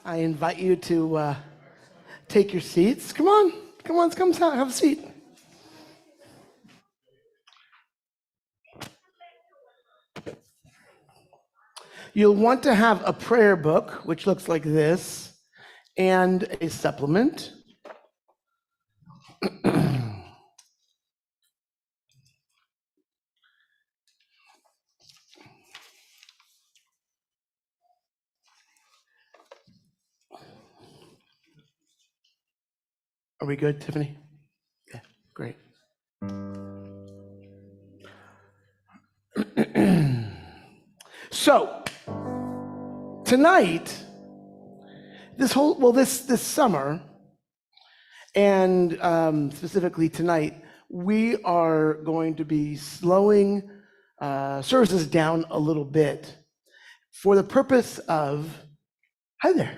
I invite you to take your seats. Come on, come have a seat. You'll want to have a prayer book, which looks like this, and a supplement. Are we good, Tiffany? Yeah, great. So, tonight, this summer, and specifically tonight, we are going to be slowing services down a little bit for the purpose of, hi there,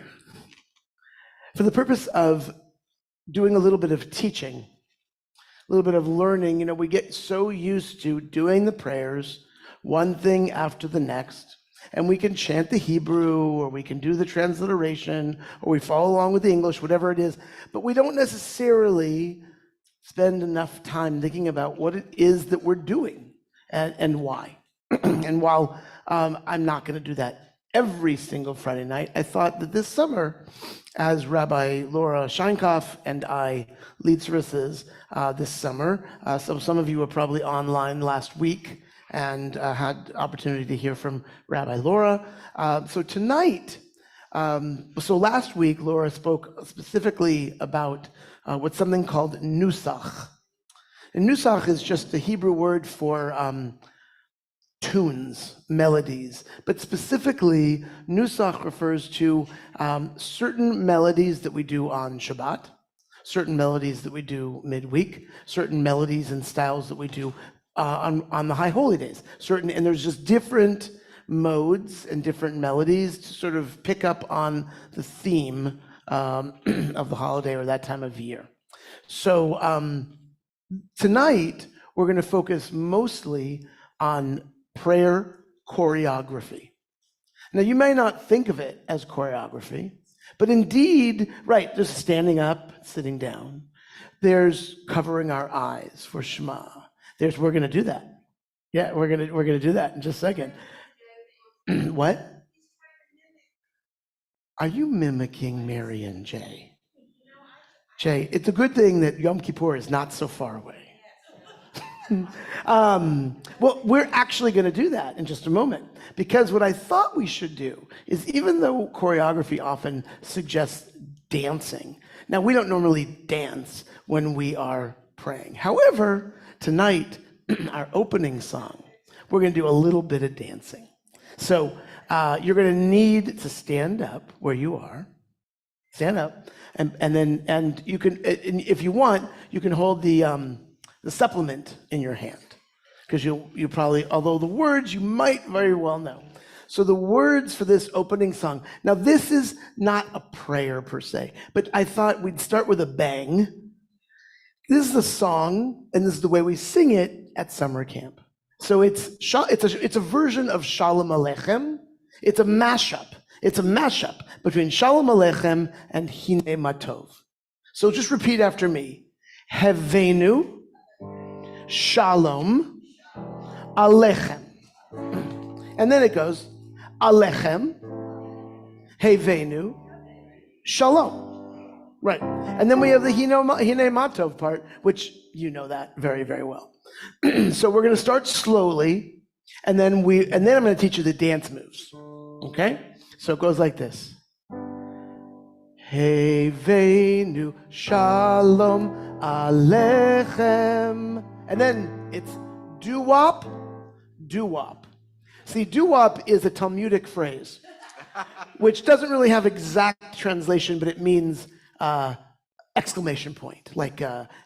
for the purpose of doing a little bit of teaching, a little bit of learning. You know, we get so used to doing the prayers, one thing after the next, and we can chant the Hebrew, or we can do the transliteration, or we follow along with the English, whatever it is, but we don't necessarily spend enough time thinking about what it is that we're doing and why. And while I'm not going to do that every single Friday night, I thought that this summer, as Rabbi Laura Scheinkoff and I lead services this summer, so some of you were probably online last week and had opportunity to hear from Rabbi Laura. So tonight, so last week, Laura spoke specifically about what's something called nusach. And nusach is just the Hebrew word for tunes, melodies, but specifically, nusach refers to certain melodies that we do on Shabbat, certain melodies that we do midweek, certain melodies and styles that we do on the high holy days. And there's just different modes and different melodies to sort of pick up on the theme of the holiday or that time of year. So tonight, we're going to focus mostly on prayer choreography. Now, you may not think of it as choreography, but indeed, right, there's standing up, sitting down. There's covering our eyes for Shema. We're going to do that. Yeah, we're going to do that in just a second. What? Are you mimicking Mary and Jay? Jay, it's a good thing that Yom Kippur is not so far away. Well, we're actually going to do that in just a moment, because what I thought we should do is, even though choreography often suggests dancing, now we don't normally dance when we are praying. However, tonight, our opening song, we're going to do a little bit of dancing. So you're going to need to stand up where you are, stand up, and you can, if you want, you can hold the supplement in your hand, because you probably, although the words you might very well know. So the words for this opening song, now this is not a prayer per se, but I thought we'd start with a bang. This is a song, and this is the way we sing it at summer camp. So it's a version of Shalom Aleichem. It's a mashup. It's a mashup between Shalom Aleichem and Hine Matov. So just repeat after me. Hevenu Shalom Aleichem. And then it goes Aleichem Hevenu Shalom. Right. And then we have the Hine Matov part, which you know that very, very well. So we're going to start slowly, and then I'm going to teach you the dance moves. Okay? So it goes like this. Hevenu Shalom Aleichem. And then it's doo-wop, doo-wop. See, doo-wop is a Talmudic phrase, which doesn't really have exact translation, but it means exclamation point, like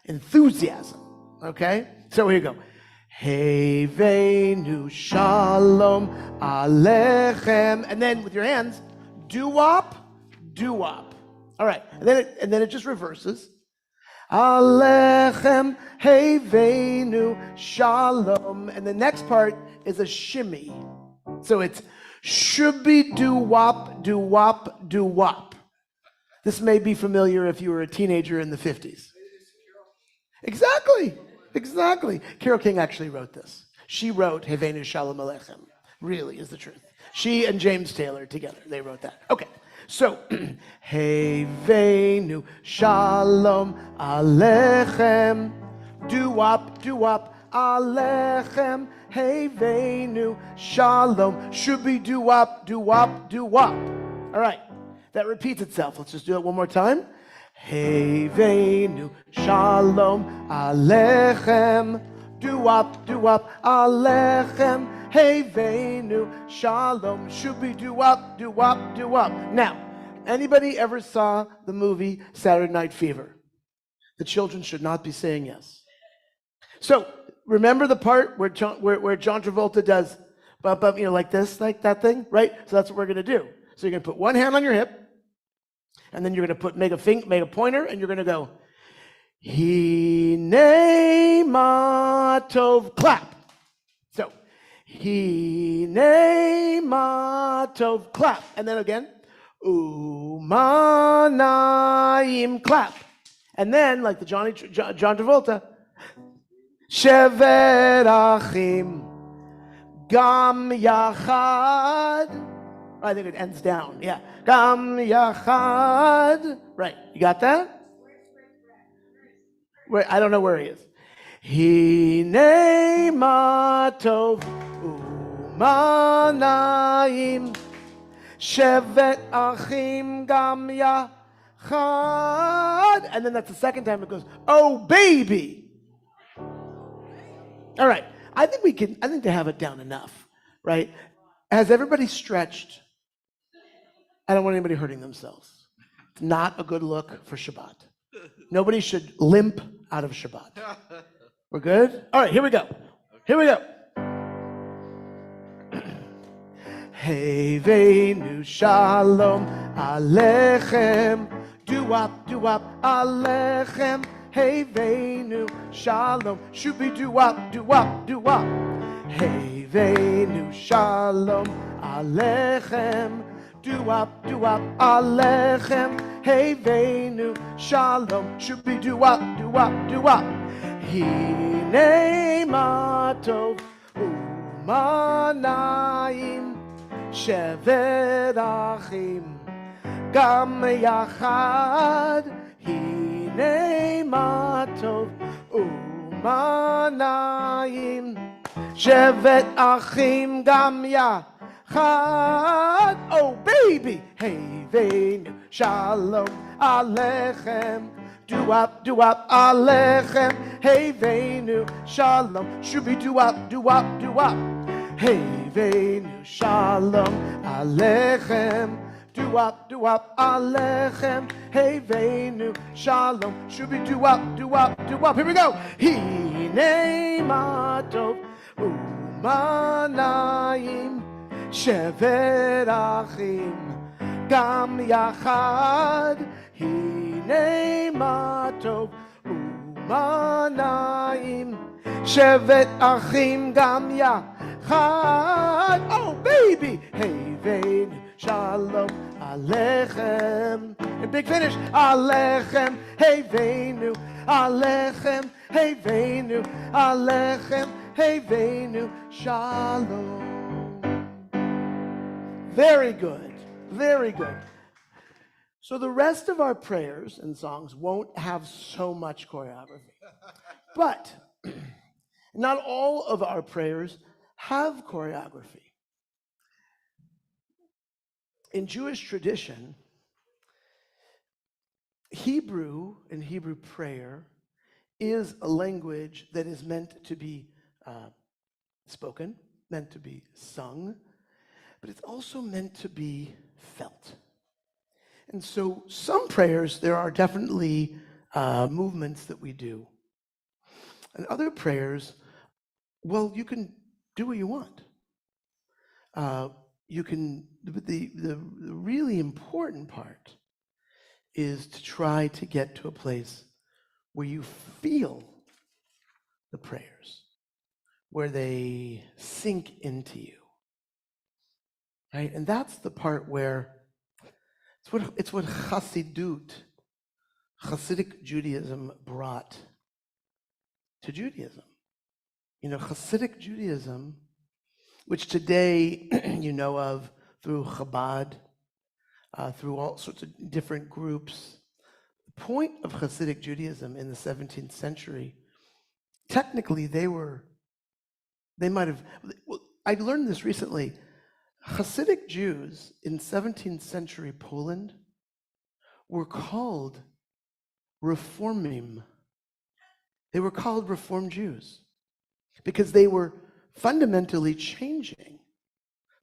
enthusiasm. Okay? So here you go. Hevenu Shalom Aleichem. And then with your hands, doo-wop, doo-wop. All right. And then it just reverses. Aleichem Hevenu Shalom. And the next part is a shimmy. So it's shubby doo-wop, doo-wop, doo-wop. This may be familiar if you were a teenager in the 50s. Exactly. Carole King actually wrote this. She wrote Hevenu Shalom Aleichem. Really is the truth. She and James Taylor together, they wrote that. Okay, so Hevenu Shalom Aleichem. Do-wop, Alechem. Hevenu Shalom. Should be do-wop. All right, that repeats itself. Let's just do it one more time. Hevenu Shalom Alechem. Do-wop, Alechem. Hevenu Shalom. Should be do-wop. Now, anybody ever saw the movie Saturday Night Fever? The children should not be saying yes. So remember the part where John Travolta does, like this, like that thing, right? So that's what we're gonna do. So you're gonna put one hand on your hip, and then you're gonna make a pointer, and you're gonna go, Hinei ma tov, clap. So, Hinei ma tov, clap. And then again, Umanayim, clap. And then, like the John Travolta, Shevet Achim Gam Yachad. I think it ends down. Yeah. Gam Yachad. Right. You got that? Wait, I don't know where he is. Hinei ma tov umanayim Shevet Achim Gam Yachad. And then that's the second time it goes, oh baby. All right, I think they have it down enough, right? Has everybody stretched? I don't want anybody hurting themselves. It's not a good look for Shabbat. Nobody should limp out of Shabbat. We're good? All right, here we go. Hevenu Shalom Alechem. Do-wop, Alechem. Hevenu Shalom. Should be do-wop. Hevenu Shalom Alechem. Do-wop, Alechem. Hevenu Shalom. Should be do-wop. Hinei ma tov umanayim Shevet Achim Gam Yachad. Hinei ma tov umanayim Shevet Achim Gam Yachad. Oh baby, Hevenu Shalom Alechem. Do-wop, Alechem. Hevenu Shalom. Should be do-wop. Hevenu Shalom Alechem. Do-wop, Alechem. Hevenu Shalom. Should be do-wop. Here we go. Hinei ma tov umanayim Shevet Achim Gam Yachad. Hinei ma tov umanayim Shevet Achim Gam Yachad. Oh baby, Hevenu Shalom Alechem. And big finish. Alechem, Hevenu, Alechem, Hevenu, Alechem, Hevenu Shalom. Very good. So the rest of our prayers and songs won't have so much choreography. But not all of our prayers have choreography. In Jewish tradition, Hebrew and Hebrew prayer is a language that is meant to be spoken, meant to be sung, but it's also meant to be felt. And so some prayers, there are definitely movements that we do. And other prayers, well, you can do what you want. But the really important part is to try to get to a place where you feel the prayers, where they sink into you, right? And that's the part where It's what Hasidic Judaism brought to Judaism. Hasidic Judaism, which today you know of through Chabad, through all sorts of different groups. The point of Hasidic Judaism in the 17th century, technically I learned this recently. Hasidic Jews in 17th century Poland were called Reformim. They were called Reform Jews because they were fundamentally changing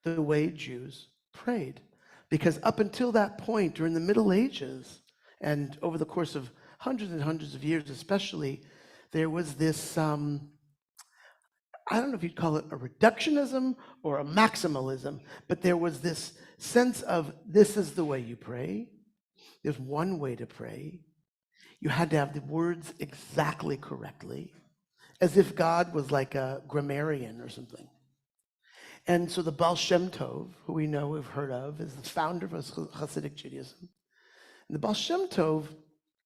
the way Jews prayed. Because up until that point, during the Middle Ages, and over the course of hundreds and hundreds of years especially, there was this, I don't know if you'd call it a reductionism or a maximalism, but there was this sense of this is the way you pray. There's one way to pray. You had to have the words exactly correctly, as if God was like a grammarian or something. And so the Baal Shem Tov, who we know we've heard of, is the founder of Hasidic Judaism. And the Baal Shem Tov,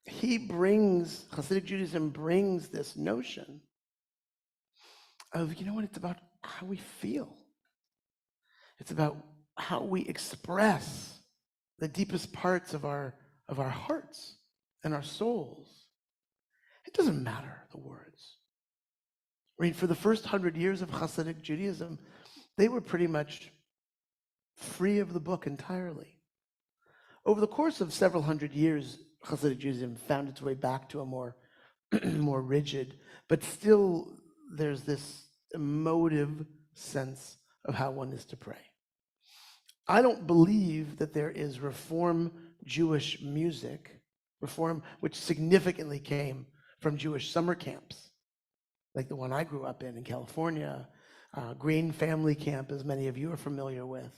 Hasidic Judaism brings this notion of, it's about how we feel. It's about how we express the deepest parts of our hearts and our souls. It doesn't matter, the words. I mean, for the first 100 years of Hasidic Judaism, they were pretty much free of the book entirely. Over the course of several hundred years, Hasidic Judaism found its way back to a more rigid, but still there's this emotive sense of how one is to pray. I don't believe that there is Reform Jewish music, Reform which significantly came from Jewish summer camps, like the one I grew up in California, Green Family Camp, as many of you are familiar with.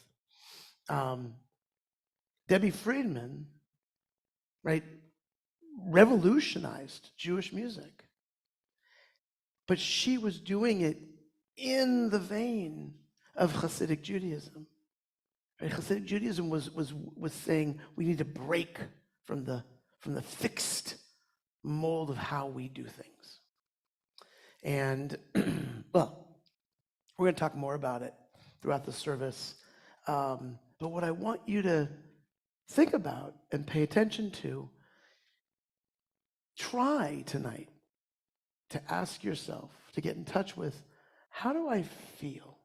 Debbie Friedman, right, revolutionized Jewish music. But she was doing it in the vein of Hasidic Judaism. Right? Hasidic Judaism was saying we need to break from the fixed mold of how we do things. And well, we're going to talk more about it throughout the service. But what I want you to think about and pay attention to, try tonight to ask yourself, to get in touch with, how do I feel?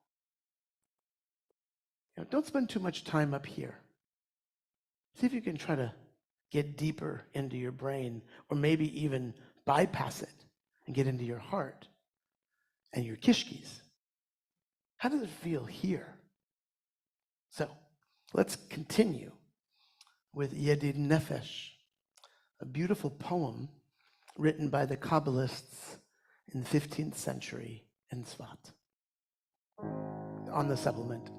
Don't spend too much time up here. See if you can try to get deeper into your brain, or maybe even bypass it and get into your heart and your kishkis. How does it feel here? So let's continue with Yedid Nefesh, a beautiful poem written by the Kabbalists in the 15th century in Tzfat, on the supplement.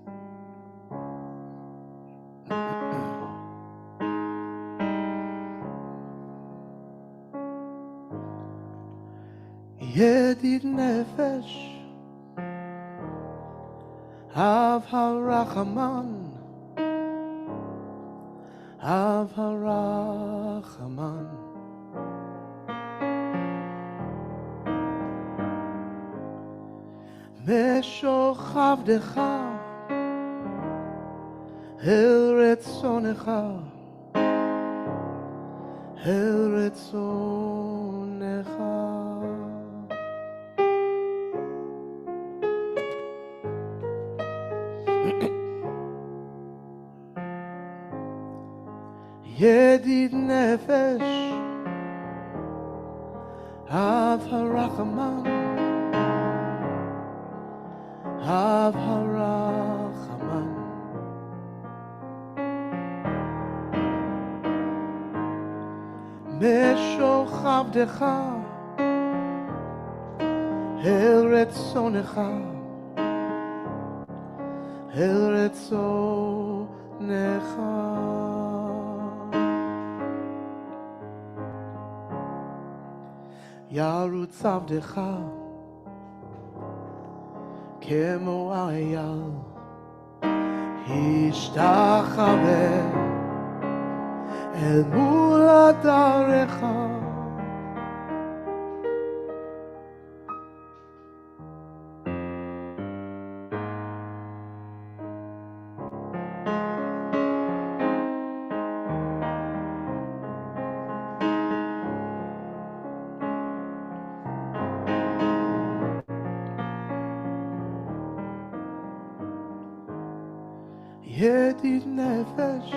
Yedid Nefesh Av HaRachaman, Av HaRachaman, Meshoch El Retzonecha, El Retzonecha. Yedid Nefesh Av HaRachaman, Av HaRachaman, Meshoch Avdecha El Retzonecha, El Retzonecha. Yarutz Avdecha Kemo Ayal Hishtachaveh אל מול עדריך. ידיד נפש,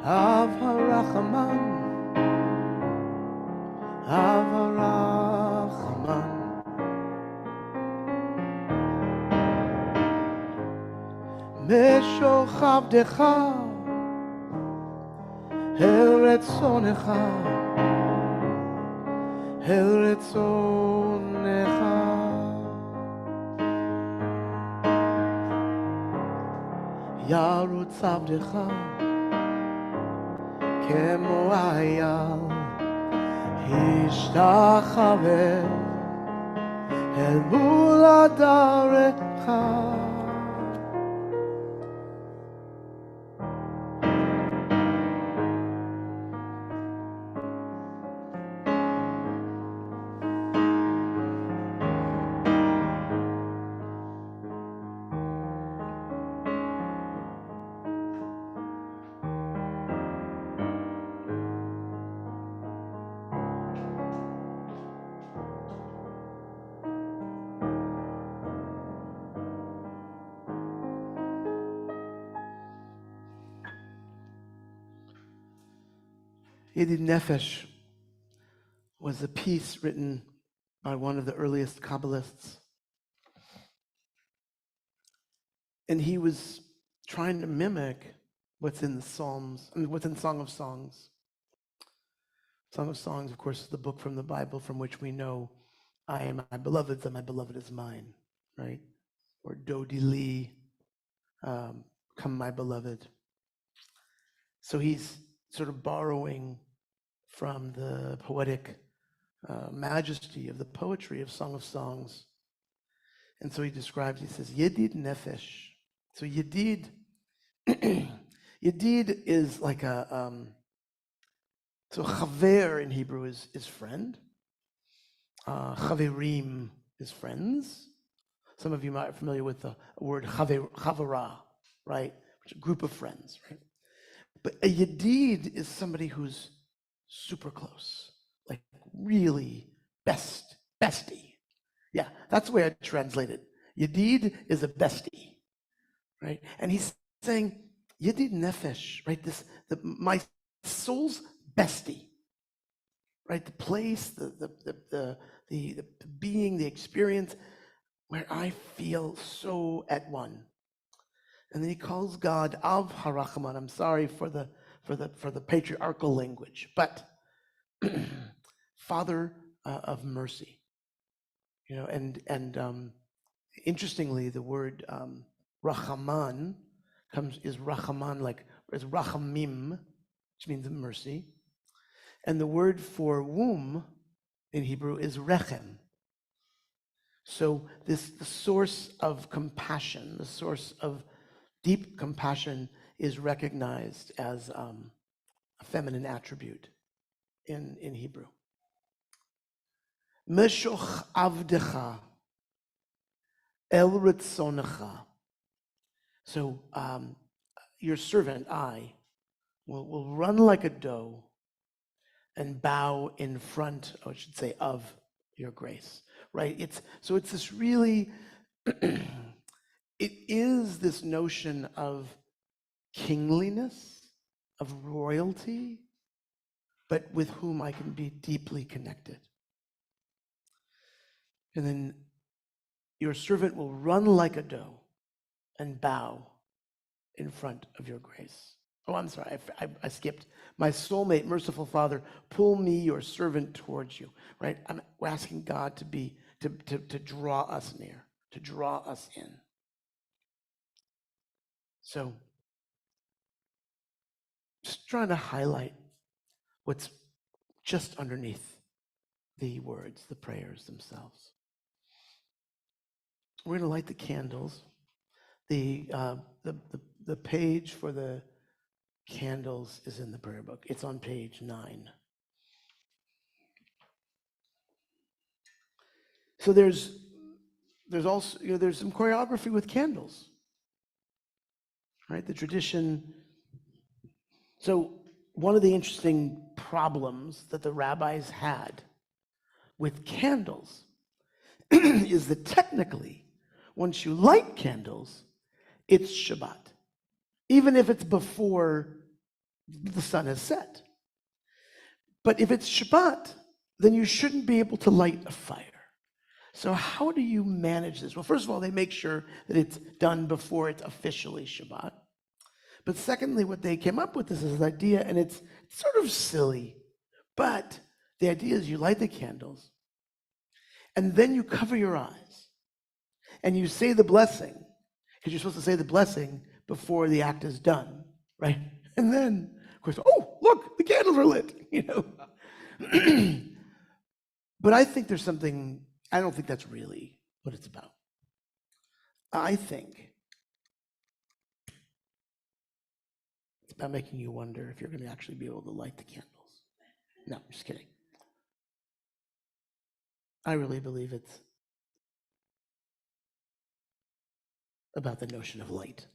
אב הרחמן, אב הרחמן, משוכבדך אל רצונך, אל רצונך. ירוץ עבדך כמו אייל, השתחווה אל מול עדריך. Yedid Nefesh was a piece written by one of the earliest Kabbalists. And he was trying to mimic what's in the Psalms, what's in Song of Songs. Song of Songs, of course, is the book from the Bible from which we know I am my beloved's and my beloved is mine, right? Or Dodi Li, come my beloved. So he's sort of borrowing from the poetic majesty of the poetry of Song of Songs. And so he describes, he says, Yedid Nefesh. So Yedid, Yedid is like a, so Chaver in Hebrew is friend. Chaverim is friends. Some of you might be familiar with the word Chavara, right? Which is a group of friends, right? But a Yedid is somebody who's super close, like really bestie. Yeah, that's the way I translate it. Yedid is a bestie, right? And he's saying, Yedid Nefesh, right? My soul's bestie, right? The place, the being, the experience where I feel so at one. And then he calls God Av Harachman. I'm sorry for the patriarchal language, but Father of mercy. You know, and interestingly, the word Rachaman is Rachaman, like is Rachamim, which means mercy, and the word for womb in Hebrew is Rechem. So the source of compassion, the source of deep compassion is recognized as a feminine attribute in Hebrew. Meshoch avdecha el ritzonecha. So your servant, I, will run like a doe and bow in front, I should say, of your grace, right? It's this really, it is this notion of kingliness, of royalty, but with whom I can be deeply connected. And then your servant will run like a doe and bow in front of your grace. Oh, I'm sorry, I skipped. My soulmate, merciful Father, pull me, your servant, towards you, right? We're asking God to draw us near, to draw us in. So, just trying to highlight what's just underneath the words, the prayers themselves. We're going to light the candles. The page for the candles is in the prayer book. It's on page 9. So there's also, there's some choreography with candles, right? The tradition. So one of the interesting problems that the rabbis had with candles is that technically, once you light candles, it's Shabbat, even if it's before the sun has set. But if it's Shabbat, then you shouldn't be able to light a fire. So how do you manage this? Well, first of all, they make sure that it's done before it's officially Shabbat. But secondly, what they came up with is this idea, and it's sort of silly, but the idea is you light the candles, and then you cover your eyes, and you say the blessing, because you're supposed to say the blessing before the act is done, right? And then, of course, oh, look, the candles are lit, But I think there's something, I don't think that's really what it's about. I think it's about making you wonder if you're going to actually be able to light the candles. No, just kidding. I really believe it's about the notion of light.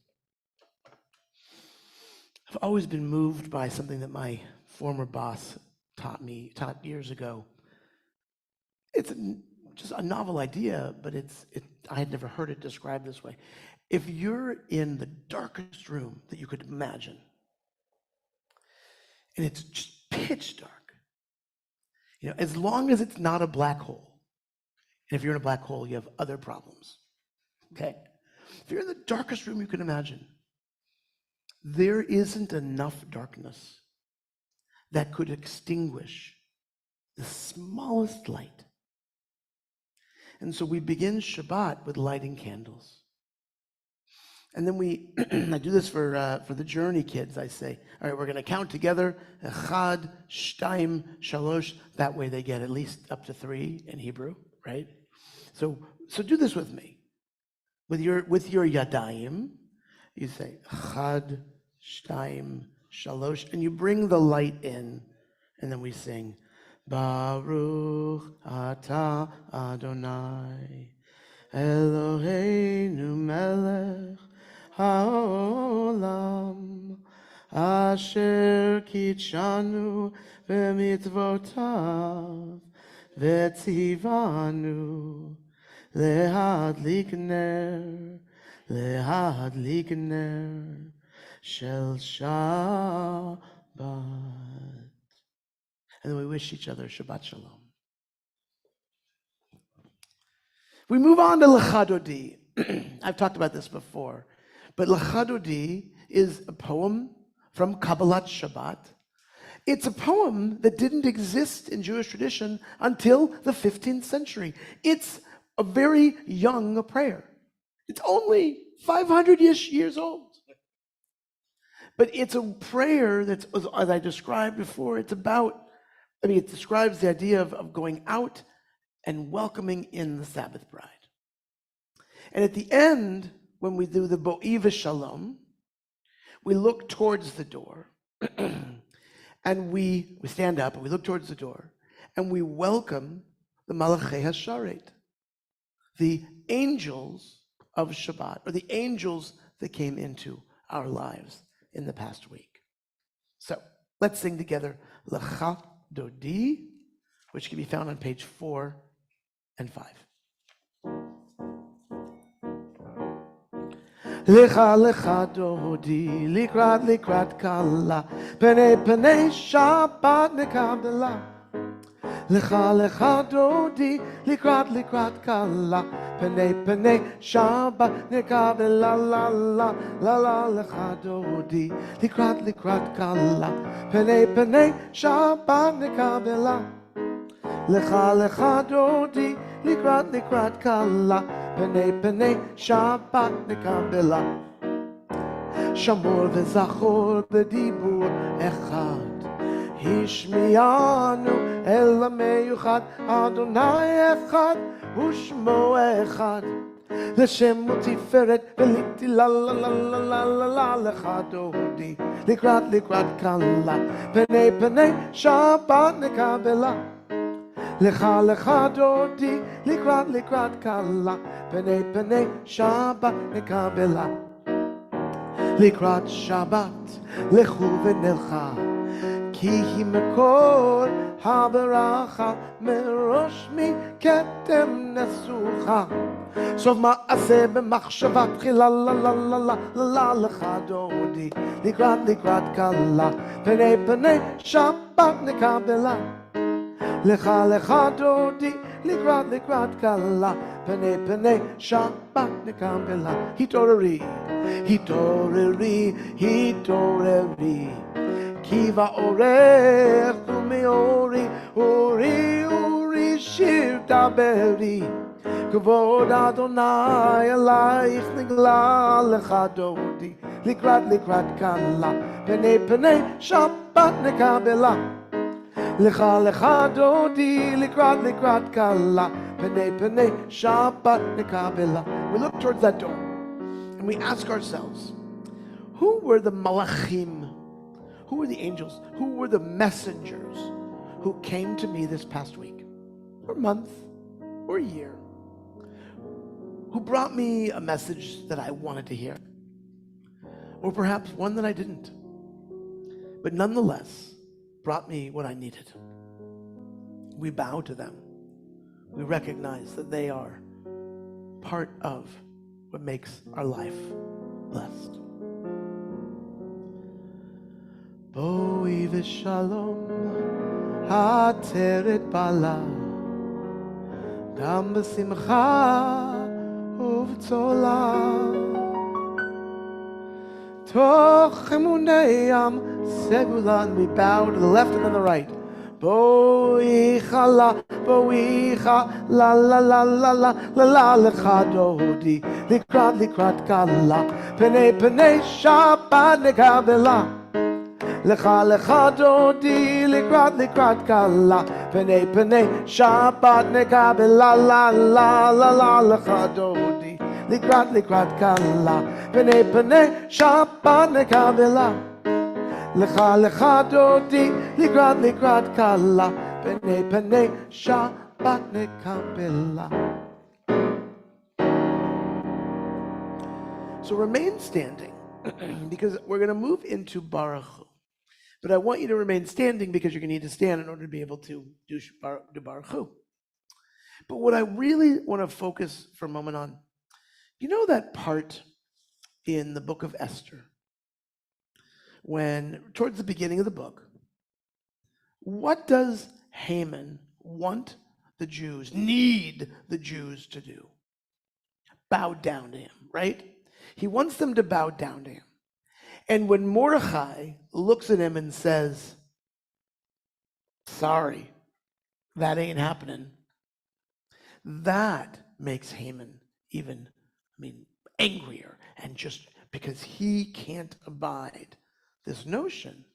I've always been moved by something that my former boss taught years ago. It's just a novel idea, but I had never heard it described this way. If you're in the darkest room that you could imagine, and it's just pitch dark, as long as it's not a black hole, and if you're in a black hole, you have other problems, okay? If you're in the darkest room you can imagine, there isn't enough darkness that could extinguish the smallest light. And so we begin Shabbat with lighting candles. And then I do this for the journey kids. I say, all right, we're going to count together, echad, shtaim, shalosh. That way they get at least up to 3 in Hebrew, right? So do this with me. With your yadayim, you say, echad, shtaim, shalosh, and you bring the light in, and then we sing, Baruch Atah Adonai Eloheinu Melech Haolam Asher Kitshanu B'mitzvotav V'tzivanu Lehadlik ner Shel Shabbat. And then we wish each other Shabbat Shalom. We move on to L'chadodi. I've talked about this before, but L'chadodi is a poem from Kabbalat Shabbat. It's a poem that didn't exist in Jewish tradition until the 15th century. It's a very young prayer. It's only 500-ish years old. But it's a prayer that's, as I described before, it describes the idea of going out and welcoming in the Sabbath bride. And at the end, when we do the Bo'i V'Shalom, we look towards the door, and we stand up and we look towards the door, and we welcome the Malachei HaSharet, the angels of Shabbat, or the angels that came into our lives in the past week. So let's sing together L'cha Dodi, which can be found on page 4 and 5. Lecha lecha dodi, likrat kala, pene Shabbat nekabela. Lecha lecha dodi, likrat kala, pene Shabbat nekabela. La lecha dodi, likrat kala, pene Shabbat nekabela. Lecha dodi, likrat kala, pene Shabbat nekabela. Shamor v'zachor b'dibur echad, Hishmianu el meyuchad, Adonai echad, u'shmo echad, לשם ותפארת וליתי לה לה לה לה לה לה לה לך דודי לקראת כלה פני שבת נקבלה לך דודי לקראת כלה פני שבת נקבלה לקראת שבת לכו ונלכה כי היא מקור הברכה מראש מכתם נסוכה סוף מעשה במחשבה תחילה לה לה לה לה לה לך דודי לקראת כלה פני שבת נקבלה לך דודי לקראת כלה פני שבת נקבלה התעוררי כי באורך ומאורי אורי שיר דברי כבוד אדוני עלייך נגלה לך דודי לקראת כלה פני שבת נקבלה לך דודי לקראת כלה פני שבת נקבלה. We look towards that door and we ask ourselves, who were the malachim? Who were the angels? Who were the messengers who came to me this past week, or month, or year, who brought me a message that I wanted to hear, or perhaps one that I didn't, but nonetheless brought me what I needed? We bow to them. We recognize that they are part of what makes our life blessed. בואי ושלום העטרת בעלה גם בשמחה ובצולה תוך אמוני ים סגולה. And we bow to the left and then the right. בואי חלה לה לה לה לה לה לה לה לך דודי לקראת כלה פני שבת נקבלה לך דודי לקראת כלה פני שבת נקבלה לה לה לה לה לך דודי לקראת כלה פני שבת נקבלה לך דודי לקראת כלה פני שבת נקבלה. So remain standing because we're going to move into Baruch Hu. But I want you to remain standing because you're going to need to stand in order to be able to do Baruch Hu. But what I really want to focus for a moment on, you know that part in the book of Esther, when towards the beginning of the book, what does Haman want the Jews, need the Jews to do? Bow down to him, right? He wants them to bow down to him. And when Mordechai looks at him and says, sorry, that ain't happening, that makes Haman even, angrier, and just because he can't abide this notion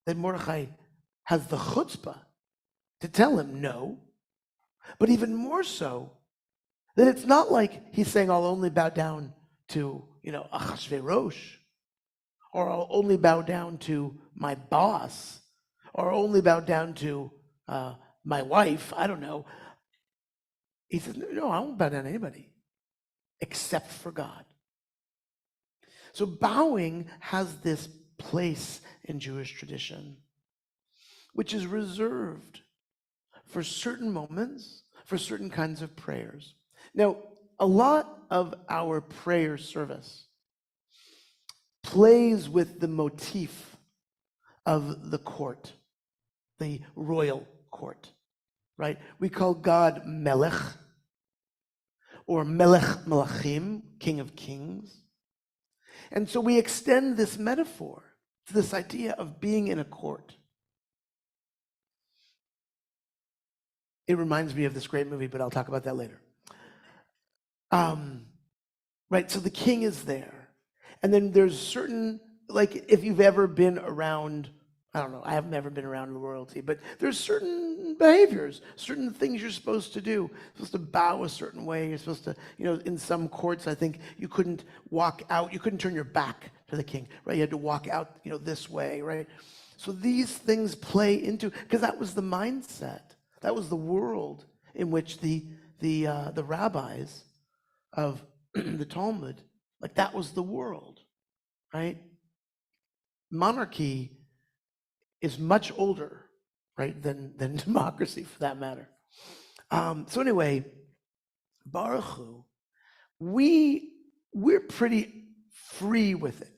that Mordechai has the chutzpah to tell him no, but even more so, that it's not like he's saying, I'll only bow down to, Achashverosh, or I'll only bow down to my boss, or only bow down to my wife, I don't know. He says, no, I won't bow down to anybody except for God. So bowing has this place in Jewish tradition, which is reserved for certain moments, for certain kinds of prayers. Now, a lot of our prayer service plays with the motif of the court, the royal court, right? We call God Melech, or Melech Melachim, King of Kings. And so we extend this metaphor to this idea of being in a court. It reminds me of this great movie, but I'll talk about that later. Right, so the king is there. And then there's certain, like if you've ever been around I don't know, I have never been around royalty, but there's certain behaviors, certain things you're supposed to do. You're supposed to bow a certain way. You're supposed to, in some courts, I think you couldn't walk out, you couldn't turn your back to the king, right? You had to walk out, this way, right? So these things play into, because that was the mindset. That was the world in which the rabbis of the Talmud, like that was the world, right? Monarchy is much older, right, than democracy for that matter. So anyway, Baruch Hu, we're pretty free with it.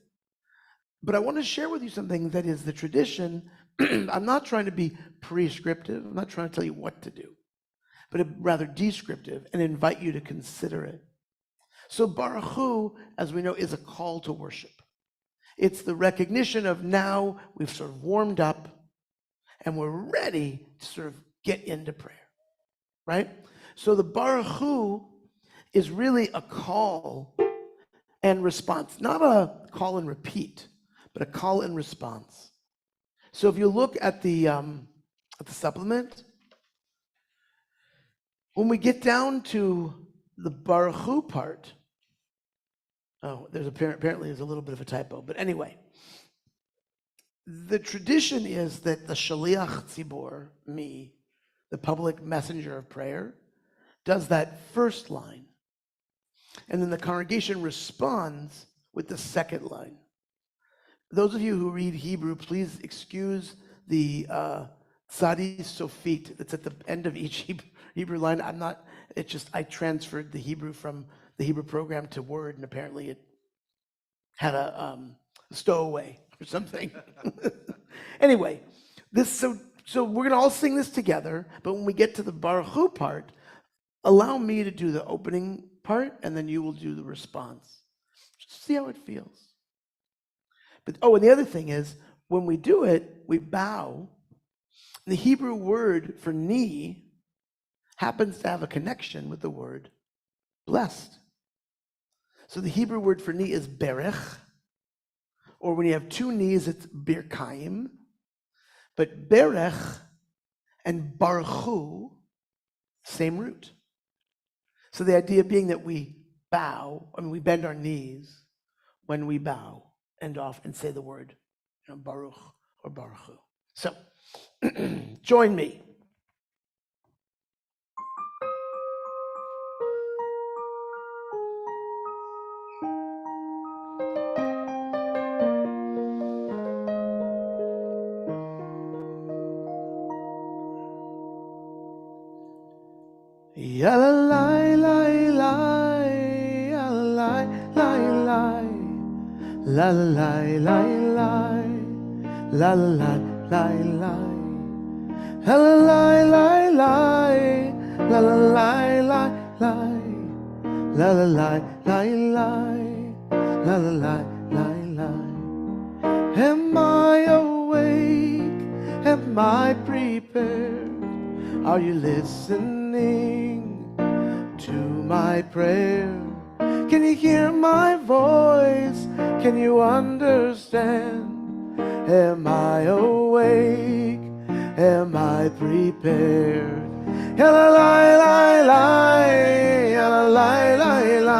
But I want to share with you something that is the tradition. I'm not trying to be prescriptive. I'm not trying to tell you what to do, but rather descriptive and invite you to consider it. So Baruch Hu, as we know, is a call to worship. It's the recognition of now we've sort of warmed up and we're ready to sort of get into prayer, right? So the Baruch Hu is really a call and response, not a call and repeat, but a call and response. So if you look at the supplement, when we get down to the Baruch Hu part, there's apparently a little bit of a typo, but anyway, the tradition is that the Shaliach Tzibor, me, the public messenger of prayer, does that first line. And then the congregation responds with the second line. Those of you who read Hebrew, please excuse the Tzadi Sofit that's at the end of each Hebrew line. I transferred the Hebrew from the Hebrew program to Word, and apparently it had a stowaway or something. Anyway, so we're going to all sing this together, but when we get to the Baruch Hu part, allow me to do the opening part, and then you will do the response. Just see how it feels. But and the other thing is, when we do it, we bow. The Hebrew word for knee happens to have a connection with the word blessed. So the Hebrew word for knee is berech, or when you have two knees, it's birkaim. But berech and baruch hu, same root. So the idea being that we bow, we bend our knees when we bow and off and say the word, baruch or baruch hu. So join me. Ya la la la la, ya la la la, la la la la, la la la la, la la la la, la la la la, la la la la, la la la. Am I awake? Am I prepared? Are you listening to my prayer? Can you hear my voice? Can you understand? Am I awake? Am I prepared? La la la la, la la la la,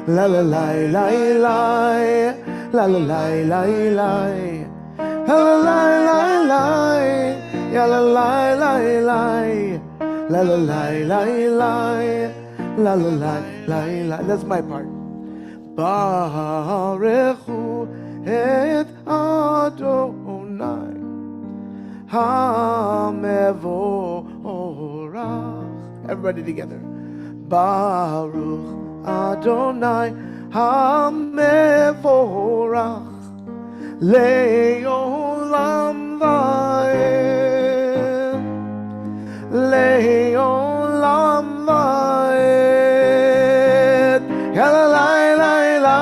la la la la la, la la la la la, la la la la. Ya la la la la, la la la la la, la la la la la. That's my part. Barechu et Adonai Hamevorach. Everybody together. Baruch Adonai Hamevorach Le'olam va'ed. Le'olam va'ed. Ya la la la la,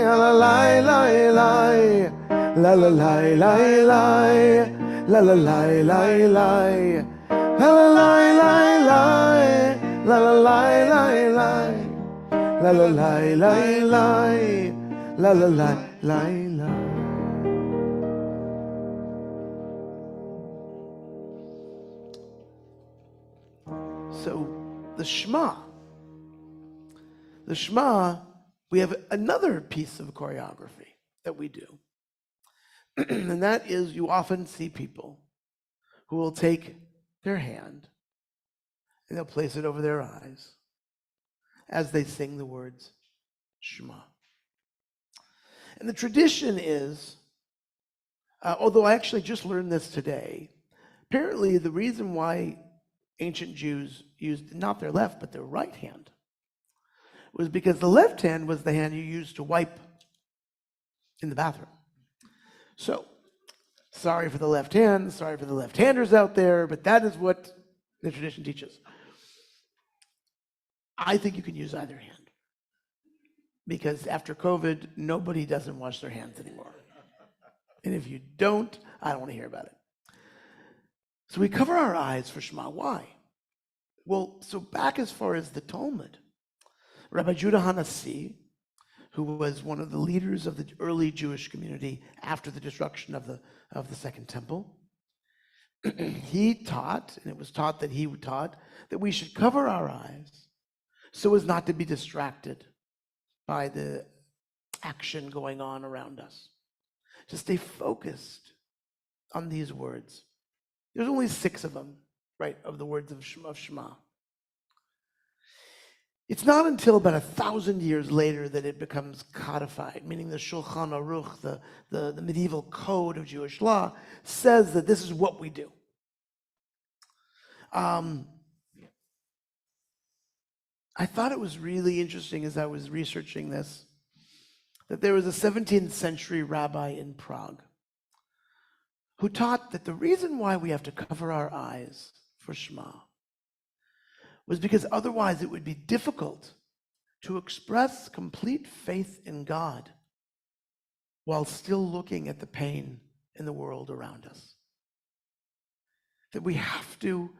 ya la la la la, la la la la la, la la la la la, la la la la la, la la la la la, la la la la la, la la la la la. So the Shema. The Shema, we have another piece of choreography that we do. And that is, you often see people who will take their hand and they'll place it over their eyes as they sing the words Shema. And the tradition is, although I actually just learned this today, apparently the reason why ancient Jews used not their left but their right hand was because the left hand was the hand you used to wipe in the bathroom. So, sorry for the left hand, sorry for the left-handers out there, but that is what the tradition teaches. I think you can use either hand, because after COVID, nobody doesn't wash their hands anymore. And if you don't, I don't want to hear about it. So we cover our eyes for Shema. Why? Well, so back as far as the Talmud, Rabbi Judah Hanassi, who was one of the leaders of the early Jewish community after the destruction of the Second Temple, he taught, and it was taught that he taught, that we should cover our eyes so as not to be distracted by the action going on around us. To stay focused on these words. There's only 6 of them, right, of the words of Shema. It's not until about 1,000 years later that it becomes codified, meaning the Shulchan Aruch, the medieval code of Jewish law, says that this is what we do. I thought it was really interesting as I was researching this, that there was a 17th century rabbi in Prague who taught that the reason why we have to cover our eyes for Shema was because otherwise it would be difficult to express complete faith in God while still looking at the pain in the world around us. That we have to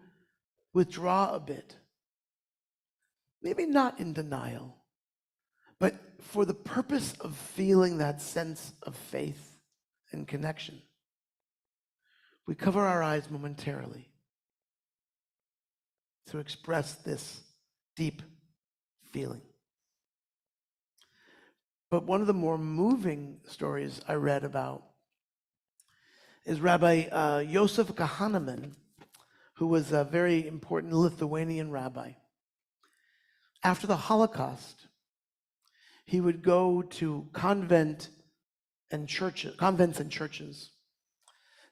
withdraw a bit, maybe not in denial, but for the purpose of feeling that sense of faith and connection. We cover our eyes momentarily to express this deep feeling. But one of the more moving stories I read about is Rabbi Yosef Kahaneman, who was a very important Lithuanian rabbi. After the Holocaust, he would go to convents and churches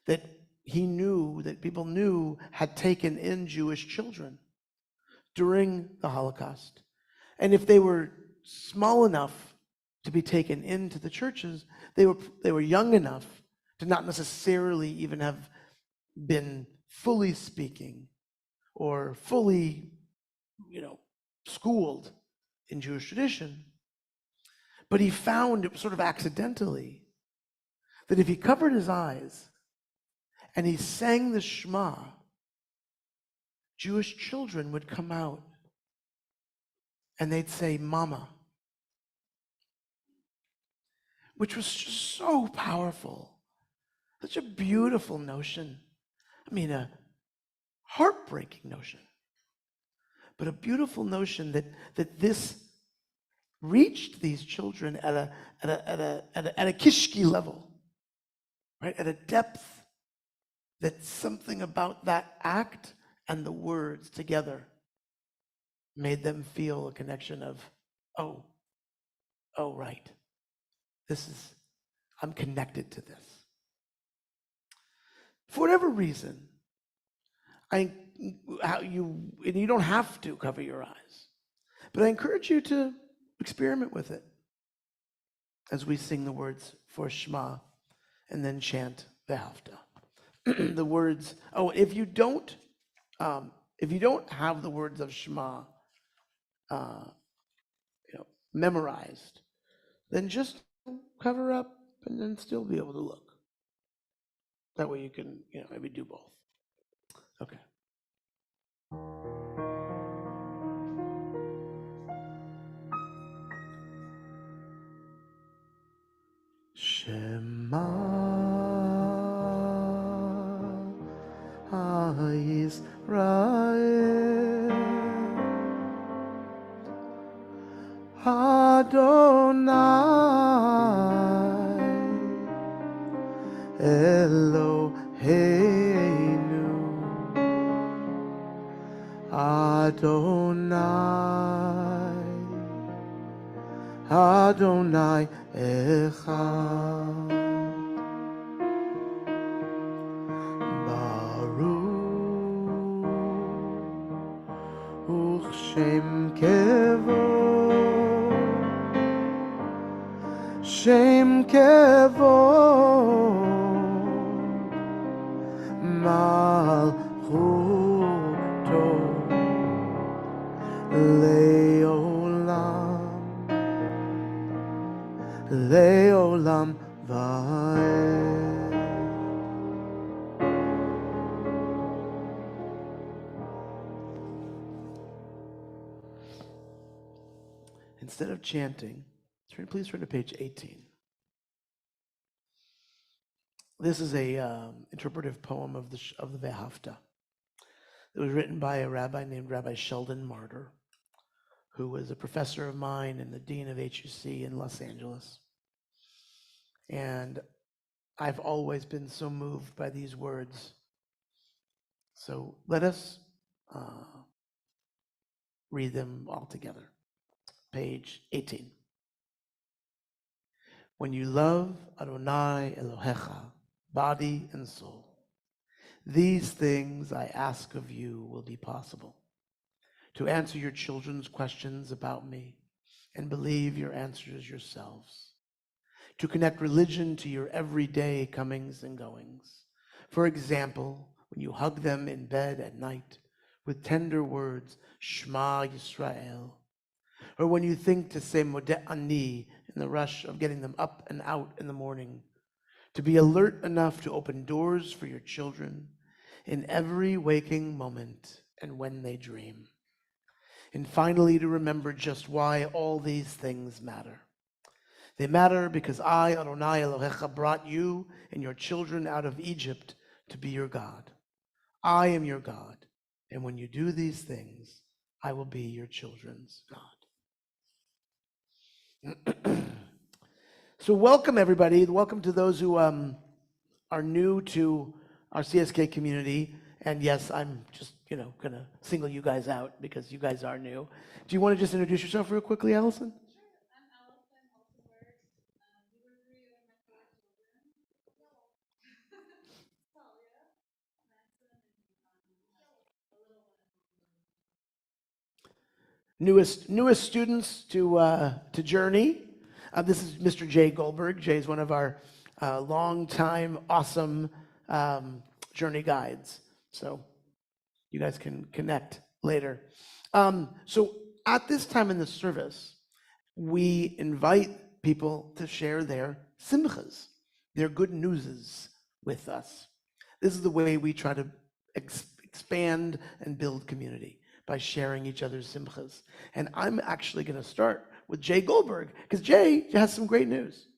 that he knew, that people knew had taken in Jewish children during the Holocaust. And if they were small enough to be taken into the churches, they were young enough to not necessarily even have been fully speaking or fully, schooled in Jewish tradition. But he found, sort of accidentally, that if he covered his eyes and he sang the Shema, Jewish children would come out and they'd say, Mama, which was just so powerful. Such a beautiful notion. I mean, a heartbreaking notion, but a beautiful notion that this reached these children at a kishki level, right? At a depth that something about that act and the words together made them feel a connection of, oh, right. I'm connected to this. For whatever reason, you don't have to cover your eyes, but I encourage you to experiment with it as we sing the words for Shema and then chant V'ahavta. The words, if you don't have the words of Shema memorized, then just cover up and then still be able to look. That way you can, maybe do both. Okay. Shema Yisrael Adonai Eloheinu Adonai Adonai Echad Baruch Shem Kevod Malchuto Leolam Vaed. Instead of chanting, please turn to page 18. This is a interpretive poem of the Vehafta. It was written by a rabbi named Rabbi Sheldon Martyr, who was a professor of mine and the dean of HUC in Los Angeles. And I've always been so moved by these words. So let us read them all together. Page 18. When you love Adonai Elohecha, body and soul, these things I ask of you will be possible. To answer your children's questions about me and believe your answers yourselves. To connect religion to your everyday comings and goings. For example, when you hug them in bed at night with tender words, Shma Yisrael, or when you think to say Modeh Ani in the rush of getting them up and out in the morning, to be alert enough to open doors for your children in every waking moment and when they dream. And finally, to remember just why all these things matter. They matter because I, Adonai Elohecha, brought you and your children out of Egypt to be your God. I am your God, and when you do these things, I will be your children's God. So welcome, everybody. Welcome to those who are new to our CSK community. And yes, I'm just, going to single you guys out because you guys are new. Do you want to just introduce yourself real quickly, Allison? Newest students to Journey. This is Mr. Jay Goldberg. Jay is one of our longtime, awesome Journey guides. So you guys can connect later. So at this time in the service, we invite people to share their simchas, their good newses with us. This is the way we try to expand and build community, by sharing each other's simchas. And I'm actually going to start with Jay Goldberg, because Jay has some great news.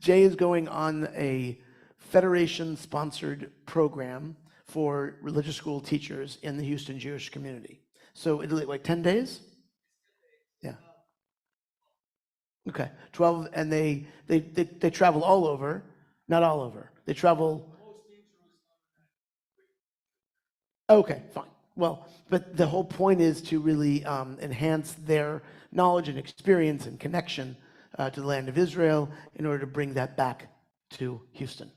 Jay is going on a Federation-sponsored program for religious school teachers in the Houston Jewish community. So it'll like 10 days? Yeah. Okay, 12, and they travel all over, not all over. They travel. Okay, fine. Well, but the whole point is to really enhance their knowledge and experience and connection to the land of Israel in order to bring that back to Houston.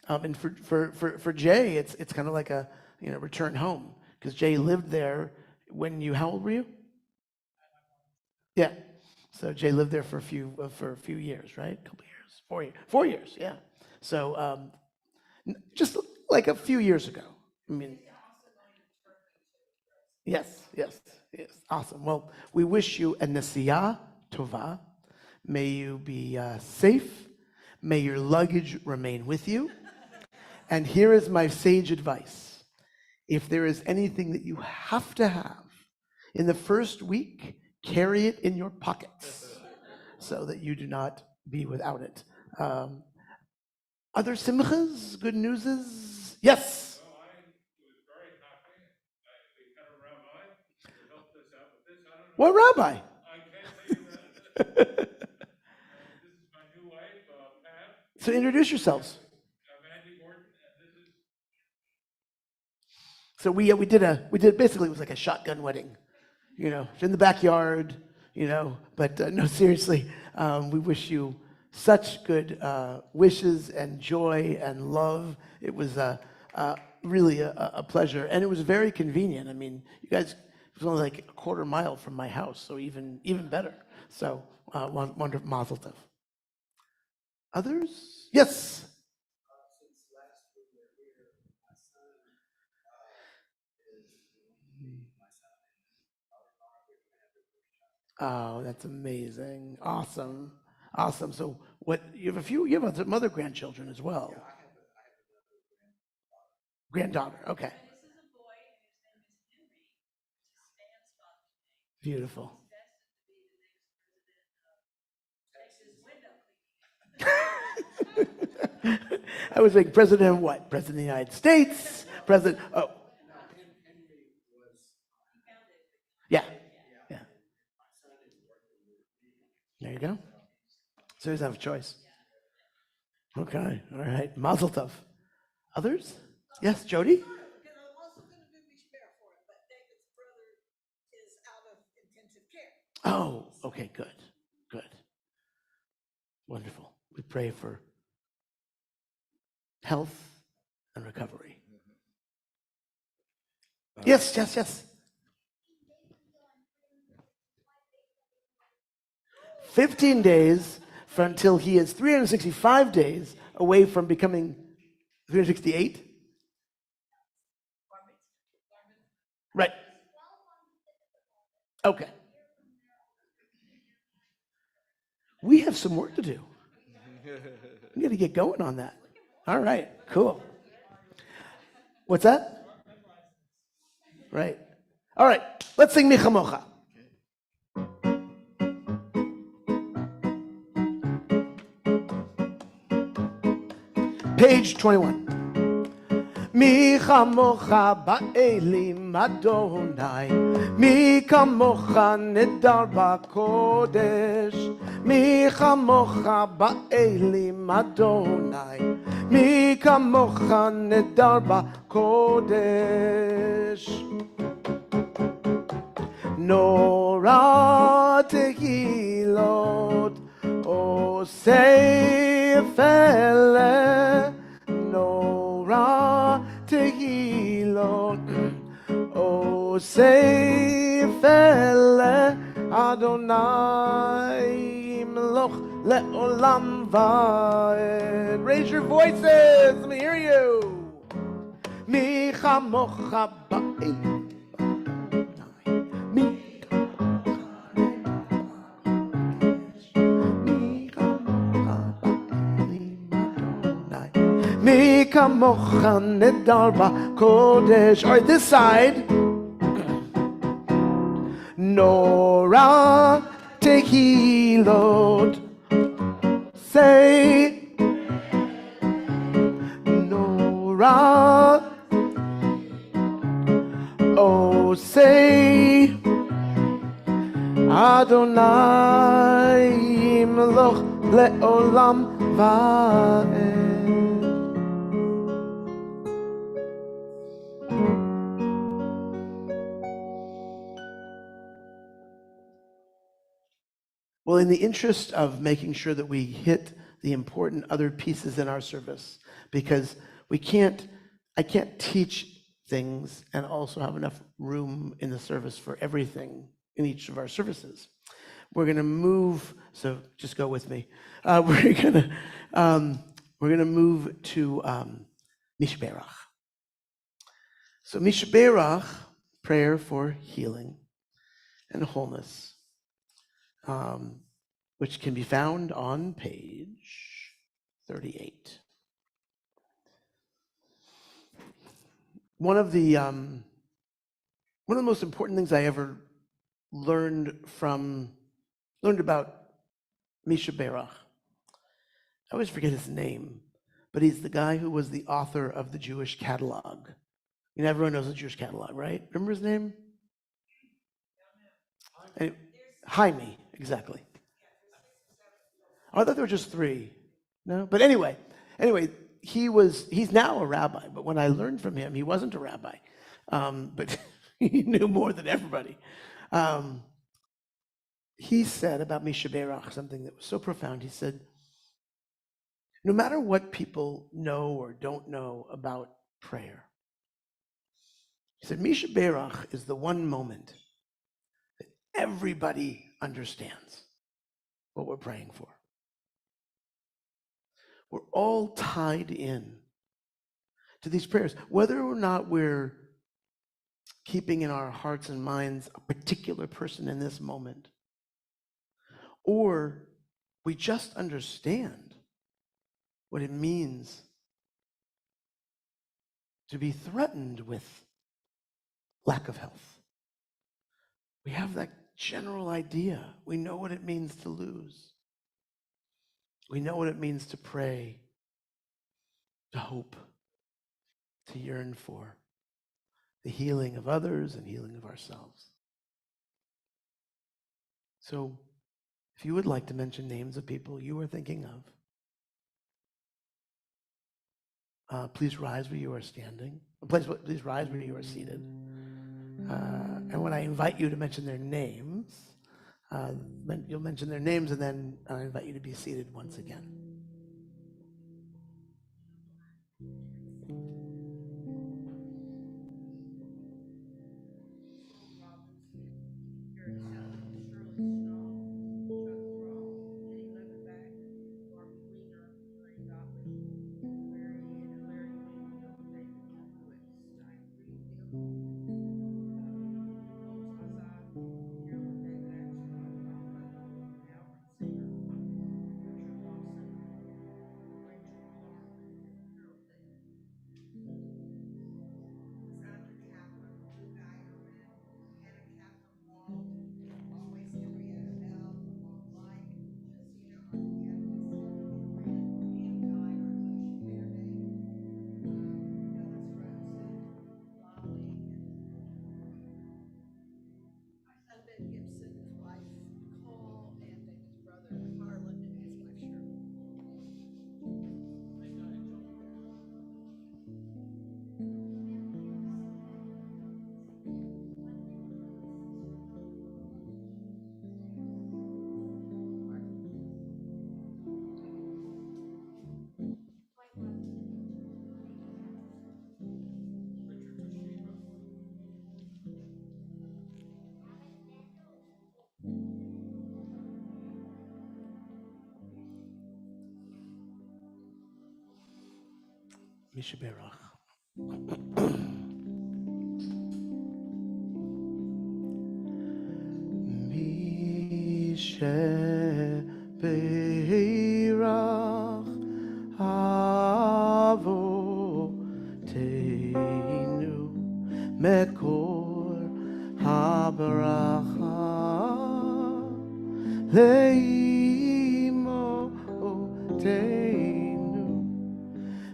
And for Jay, it's kind of like a return home, because Jay lived there when how old were you? Yeah. So Jay lived there for a few years, right? A couple years, 4 years, yeah. So just like a few years ago. I mean. Yes. Awesome. Well, we wish you a Nesiyah Tova. May you be safe. May your luggage remain with you. And here is my sage advice. If there is anything that you have to have in the first week, carry it in your pockets so that you do not be without it. Other simchas, good newses? Yes. What rabbi? So introduce yourselves. So we did basically, it was like a shotgun wedding, in the backyard, but no, seriously, we wish you such good wishes and joy and love. It was really a pleasure, and it was very convenient. I mean, you guys, it was only like a quarter mile from my house, so even better. So wonderful, mazel tov. Others? Yes. Oh, that's amazing. Awesome. Awesome. So you have some other grandchildren as well. Granddaughter. Okay. Beautiful. I was like, President of what? President of the United States? President, oh. Yeah. Yeah. There you go. So he doesn't have a choice. Okay. All right. Mazel tov. Others? Yes, Jody? Oh, okay, good. Good. Wonderful. We pray for health and recovery. Yes, yes, yes. 15 days until he is 365 days away from becoming 368. Right. Okay. We have some work to do. We got to get going on that. All right, cool. What's that? Right. All right, let's sing Micha Mocha. Page 21. מי כמוך באלים אדוני, מי כמוך נדר בקודש, מי כמוך באלים אדוני, מי כמוך נדר בקודש. נורא תהילות עושה יפלה, נורא תהילות עושה יפלה, אדוני ימלוך לעולם ועד. Raise your voices, let me hear you. מי כמוך באלים, מי כמוך נדר בקודש. All right, this side. נורא תהילות say נורא עושה אדוני ימלוך לעולם ועד. Well, in the interest of making sure that we hit the important other pieces in our service, because I can't teach things and also have enough room in the service for everything in each of our services. We're going to move, so just go with me. We're going to move to Mishberach. So Mishberach, prayer for healing and wholeness. Which can be found on page 38. One of the most important things I ever learned about Misha Berach. I always forget his name, but he's the guy who was the author of the Jewish catalog. Everyone knows the Jewish catalog, right? Remember his name? And Jaime, exactly. I thought there were just three. No? But anyway, he's now a rabbi, but when I learned from him, he wasn't a rabbi. But he knew more than everybody. He said about Mi Sheberach something that was so profound. He said, no matter what people know or don't know about prayer, he said, Mi Sheberach is the one moment that everybody understands what we're praying for. We're all tied in to these prayers, whether or not we're keeping in our hearts and minds a particular person in this moment, or we just understand what it means to be threatened with lack of health. We have that general idea. We know what it means to lose. We know what it means to pray, to hope, to yearn for the healing of others and healing of ourselves. So, if you would like to mention names of people you are thinking of, please rise where you are standing. Please rise where you are seated. And when I invite you to mention their names, you'll mention their names, and then I invite you to be seated once again. Mi Sheberach. Mi Sheberach Avoteinu Mekor HaBaracha Leimotenu.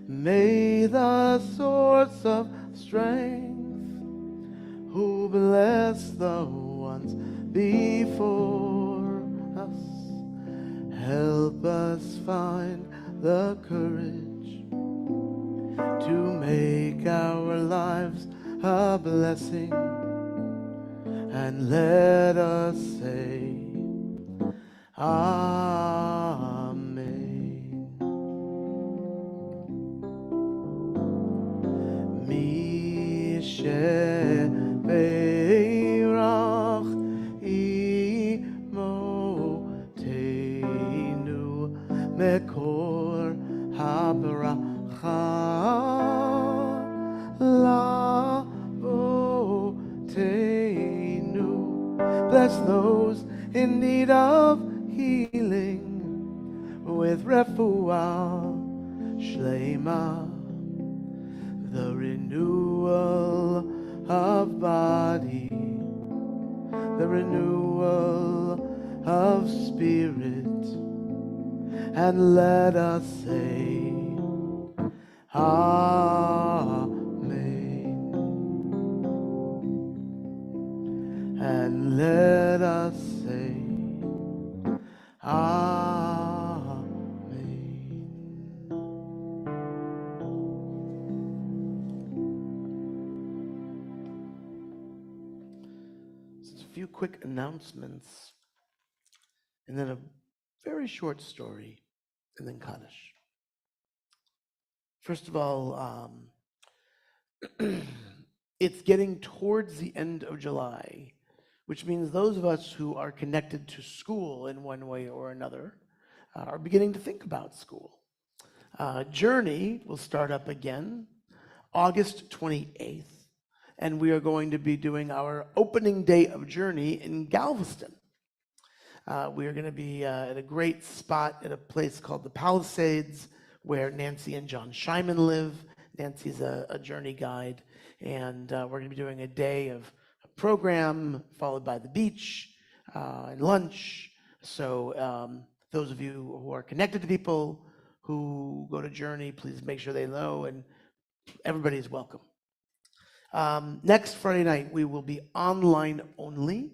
May the source of strength, who bless the ones before us, help us find the courage to make our lives a blessing, and let us say, Amen. Mi Sheberach Imoteinu Mekor HaBaracha Lavoteinu. Bless those in need of healing with refuah shlema, the renewal of body, the renewal of spirit, and let us say, Amen. and let us say, Amen. Just a few quick announcements, and then a very short story, and then Kaddish. First of all, it's getting towards the end of July, which means those of us who are connected to school in one way or another are beginning to think about school. Journey will start up again August 28th, and we are going to be doing our opening day of Journey in Galveston. We are going to be at a great spot at a place called the Palisades, where Nancy and John Shyman live. Nancy's a Journey guide, and we're going to be doing a day of a program followed by the beach and lunch. So those of you who are connected to people who go to Journey, please make sure they know, and everybody is welcome. Next Friday night, we will be online only.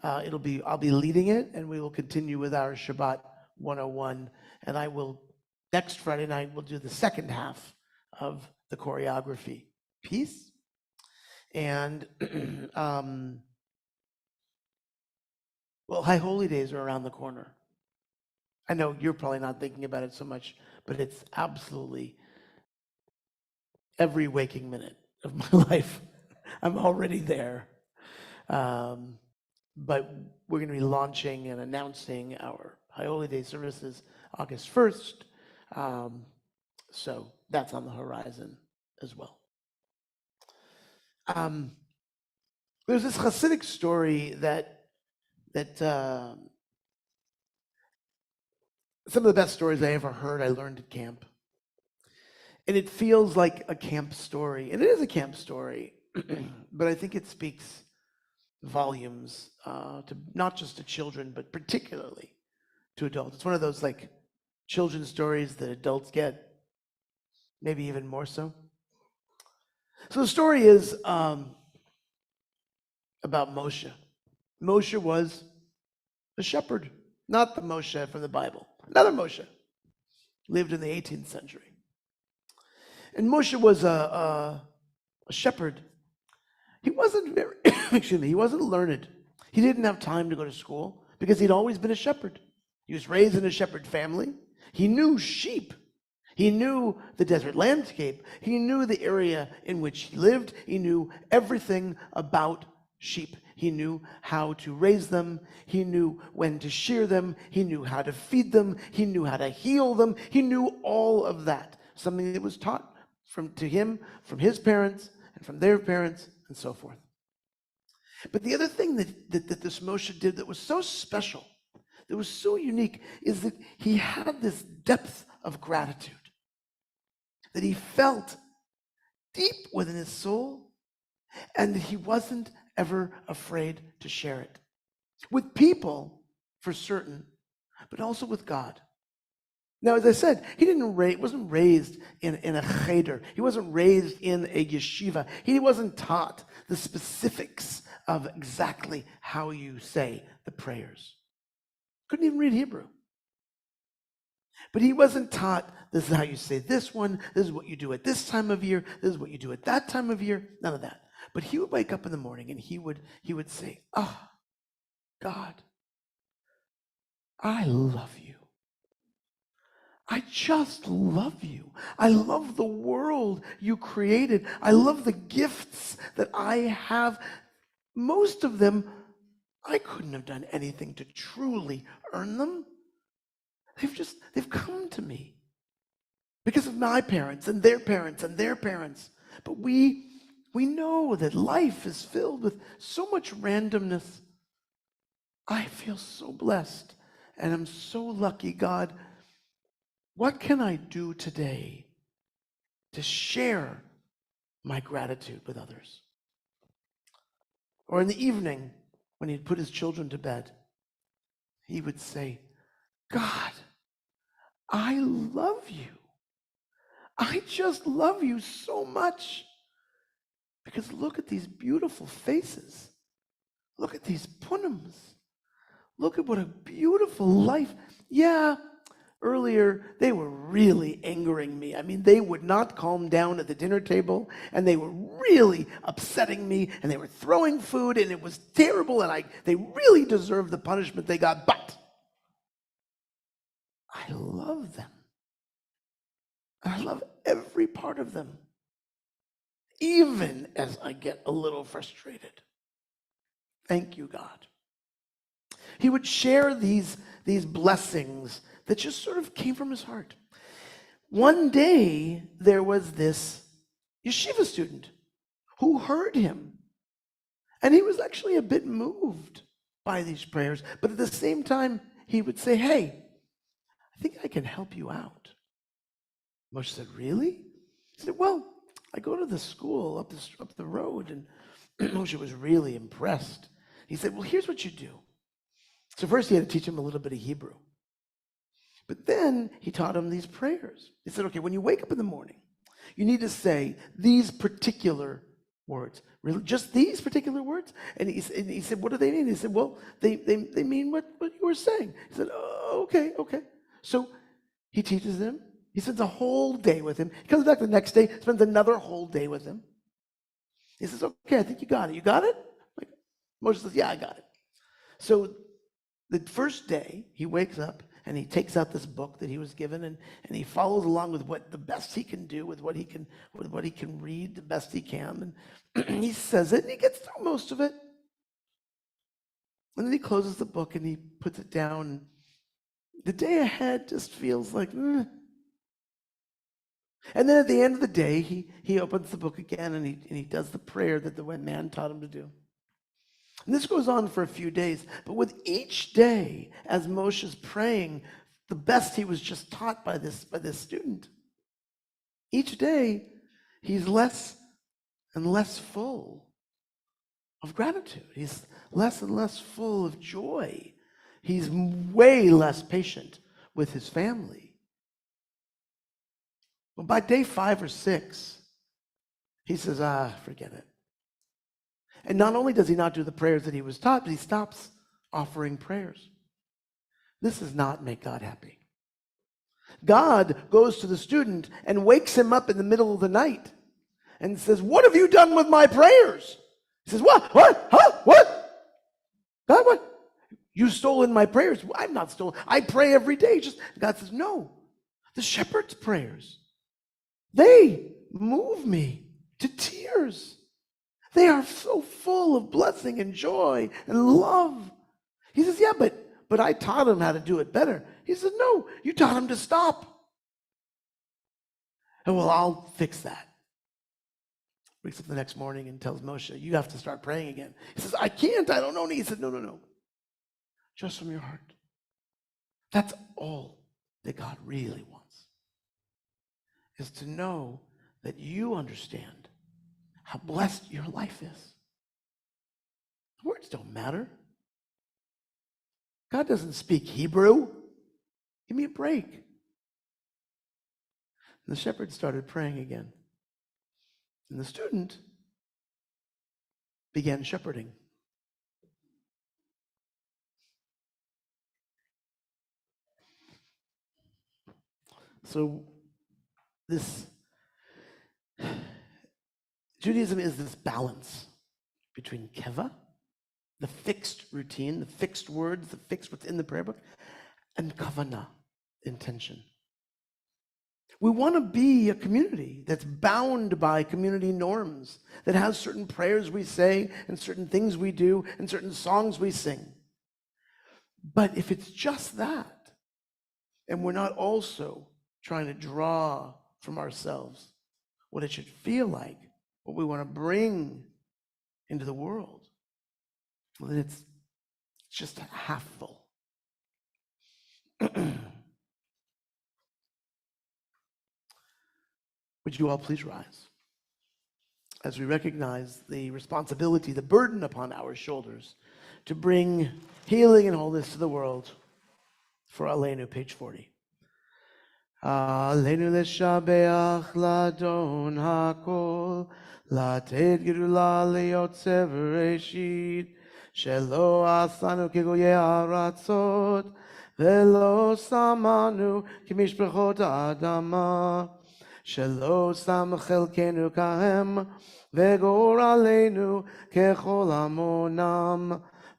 I'll be leading it, and we will continue with our Shabbat 101. And next Friday night, we'll do the second half of the choreography piece. And, High Holy Days are around the corner. I know you're probably not thinking about it so much, but it's absolutely every waking minute of my life. I'm already there. But we're going to be launching and announcing our High Holy Day services August 1st. So that's on the horizon as well. There's this Hasidic story that some of the best stories I ever heard, I learned at camp. And it feels like a camp story. And it is a camp story, but I think it speaks volumes to not just to children, but particularly to adults. It's one of those like children's stories that adults get, maybe even more so. So the story is about Moshe. Moshe was a shepherd, not the Moshe from the Bible. Another Moshe lived in the 18th century. And Moshe was a shepherd. He wasn't very, he wasn't learned. He didn't have time to go to school because he'd always been a shepherd. He was raised in a shepherd family. He knew sheep. He knew the desert landscape. He knew the area in which he lived. He knew everything about sheep. He knew how to raise them. He knew when to shear them. He knew how to feed them. He knew how to heal them. He knew all of that, something that was taught to him from his parents and from their parents and so forth. But the other thing that this Moshe did that was so special, that was so unique, is that he had this depth of gratitude that he felt deep within his soul, and that he wasn't ever afraid to share it with people, for certain, but also with God. Now, as I said, he wasn't raised in a cheder. He wasn't raised in a yeshiva. He wasn't taught the specifics of exactly how you say the prayers. Couldn't even read Hebrew. But he wasn't taught, this is how you say this one, this is what you do at this time of year, this is what you do at that time of year, none of that. But he would wake up in the morning and he would say, God, I love you. I just love you. I love the world you created. I love the gifts that I have. Most of them, I couldn't have done anything to truly earn them. They've come to me because of my parents and their parents and their parents. But we know that life is filled with so much randomness. I feel so blessed and I'm so lucky, God. What can I do today to share my gratitude with others? Or in the evening, when he'd put his children to bed, he would say, God, I love you. I just love you so much. Because look at these beautiful faces. Look at these punams. Look at what a beautiful life. Yeah, earlier they were really angering me. I mean, they would not calm down at the dinner table, and they were really upsetting me, and they were throwing food, and it was terrible, and they really deserved the punishment they got, but I love them. I love every part of them, even as I get a little frustrated. Thank you, God. He would share these blessings that just sort of came from his heart. One day, there was this yeshiva student who heard him, and he was actually a bit moved by these prayers, but at the same time, he would say, hey, I think I can help you out. Moshe said, really? He said, well, I go to the school up the road, and Moshe was really impressed. He said, well, here's what you do. So first he had to teach him a little bit of Hebrew. But then he taught him these prayers. He said, okay, when you wake up in the morning, you need to say these particular words. Really, just these particular words? And he said, what do they mean? He said, well, they mean what you were saying. He said, oh, okay. So he teaches them. He spends a whole day with him. He comes back the next day, spends another whole day with him. He says, okay, I think you got it. You got it? Like, Moshe says, yeah, I got it. So the first day, he wakes up and he takes out this book that he was given, and he follows along with what the best he can do, with what he can read the best he can. And he says it, and he gets through most of it. And then he closes the book and he puts it down. The day ahead just feels like, And then at the end of the day, he opens the book again and he does the prayer that the man taught him to do. And this goes on for a few days, but with each day, as Moshe's praying, the best he was just taught by this student, each day he's less and less full of gratitude. He's less and less full of joy. He's way less patient with his family. Well, by day 5 or 6, he says, forget it. And not only does he not do the prayers that he was taught, but he stops offering prayers. This does not make God happy. God goes to the student and wakes him up in the middle of the night and says, what have you done with my prayers? He says, what? Huh? What? God, what? You stolen my prayers. Well, I'm not stolen. I pray every day. God says, no. The shepherd's prayers, they move me to tears. They are so full of blessing and joy and love. He says, yeah, but I taught him how to do it better. He said, no, you taught him to stop. And well, I'll fix that. Wakes up the next morning and tells Moshe, you have to start praying again. He says, I can't, I don't know. And he said, no. Just from your heart. That's all that God really wants, is to know that you understand how blessed your life is. Words don't matter. God doesn't speak Hebrew. Give me a break. And the shepherd started praying again. And the student began shepherding. So Judaism is this balance between keva, the fixed routine, the fixed words, the fixed what's in the prayer book, and kavanah, intention. We want to be a community that's bound by community norms, that has certain prayers we say and certain things we do and certain songs we sing. But if it's just that, and we're not also trying to draw from ourselves what it should feel like, what we want to bring into the world, well, then it's just half full. Would you all please rise as we recognize the responsibility, the burden upon our shoulders to bring healing and wholeness to the world for Aleinu, page 40. Aleinu leshabeach ladon hakol, lated gedula leyotze v'reshit, שלא עשנו כגויי הארצות, ולא שמנו כמשפחות האדמה, שלא שם חלקנו כהם, וגורלנו ככל עמונם,